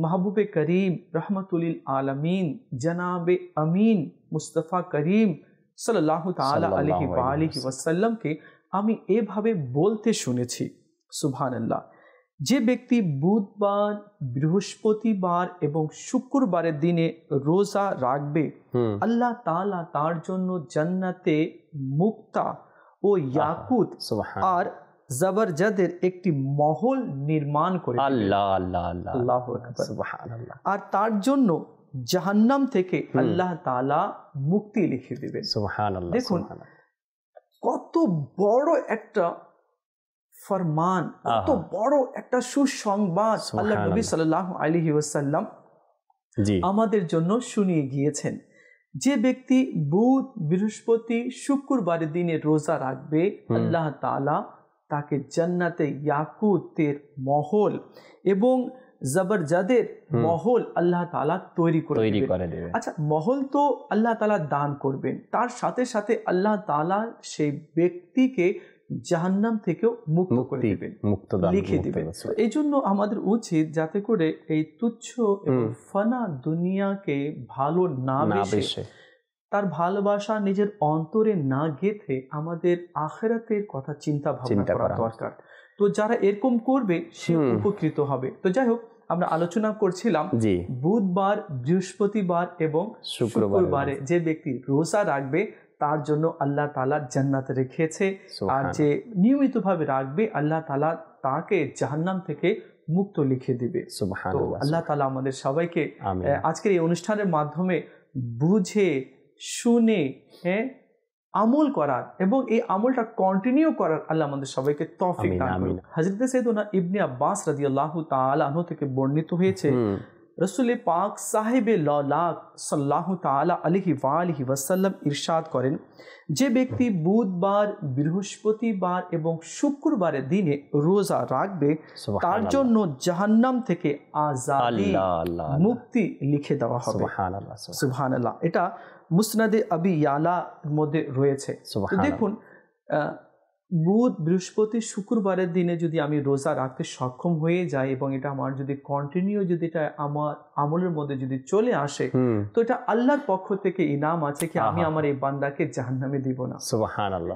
महबूब करीम रहमतुलिल आलमीन जनाब अमीन मुस्तफ़ा करीम সাল্লাল্লাহু তাআলা আলাইহি ওয়াসাল্লামকে আমি এভাবে বলতে শুনেছি, সুবহানাল্লাহ, যে ব্যক্তি বুধবার, বৃহস্পতিবার এবং শুক্রবারের দিনে রোজা রাখবে, আল্লাহ তাআলা তার জন্য জান্নাতে মুক্তা ও ইয়াকুত আর জবরজদের একটি মহল নির্মাণ করে আল্লাহু আকবার, সুবহানাল্লাহ, আর তার জন্য জাহান্নাম থেকে আল্লাহ তাআলা মুক্তি লিখে দিবেন। সুবহানাল্লাহ। দেখুন কত বড় একটা ফরমান, কত বড় একটা সুসংবাদ আল্লাহ নবী সাল্লাল্লাহু আলাইহি ওয়াসাল্লাম আমাদের জন্য শুনিয়ে গিয়েছেন। যে ব্যক্তি বুধ, বৃহস্পতি, শুক্রবারের দিনে রোজা রাখবে, আল্লাহ তাআলা তাকে জান্নাতে ইয়াকুতের মহল এবং জবরজদের মহল আল্লাহ তাআলা তৈরি করে দেবেন। আচ্ছা, মহল তো আল্লাহ তাআলা দান করবেন, তার সাথে সাথে আল্লাহ তাআলা সেই ব্যক্তিকে জাহান্নাম থেকেও মুক্ত করে দিবেন, লিখে দিবেন। এই জন্য আমাদের উচিত যাতে করে এই তুচ্ছ এবং ফানা দুনিয়াকে ভালো না বেশে, তার ভালোবাসা নিজের অন্তরে না গেঁথে আমাদের আখিরাতের কথা চিন্তা ভাবনা করা দরকার। তো যারা এরকম করবে সে উপকৃত হবে। তো যাই হোক, আমরা আলোচনা করছিলাম বুধবার, বৃহস্পতিবার এবং শুক্রবারে যে ব্যক্তি রোজা রাখবে তার জন্য আল্লাহ তাআলা জান্নাতে রেখেছে, আর যে নিয়মিতভাবে রাখবে আল্লাহ তাআলা তাকে জাহান্নাম থেকে মুক্ত লিখে দিবে। তো আল্লাহ তাআলা আমাদের সবাইকে আজকের এই অনুষ্ঠানের মাধ্যমে বুঝে শুনে আমল করার এবং এই আমলটা কন্টিনিউ করার আল্লাহ আমাদের সবাইকে তৌফিক দান করুন। হযরত সাইয়েদনা ইবনে আব্বাস রাদিয়াল্লাহু তাআলা আনহু থেকে বর্ণিত হয়েছে, রাসূল পাক সাহেবে লালাক সাল্লাল্লাহু তাআলা আলাইহি ওয়াসাল্লাম ইরশাদ করেন, যে ব্যক্তি বুধবার, বৃহস্পতিবার এবং শুক্রবারের দিনে রোজা রাখবে তার জন্য জাহান্নাম থেকে আযাদি মুক্তি লিখে দেওয়া হবে। সুবহানাল্লাহ, সুবহানাল্লাহ। এটা মুসনাদে আবি ইয়ালার মধ্যে রয়েছে। দেখুন, বুধ, বৃহস্পতি, শুক্রবারের দিনে যদি আমি রোজা রাখতে সক্ষম হয়ে যাই এবং এটা আমার যদি কন্টিনিউ যদি এটা আমার আমলের মধ্যে যদি চলে আসে, তো এটা আল্লাহর পক্ষ থেকে ইনাম আছে কি আমি আমার এই বান্দাকে জাহান্নামে দিব না। সুবহানাল্লাহ।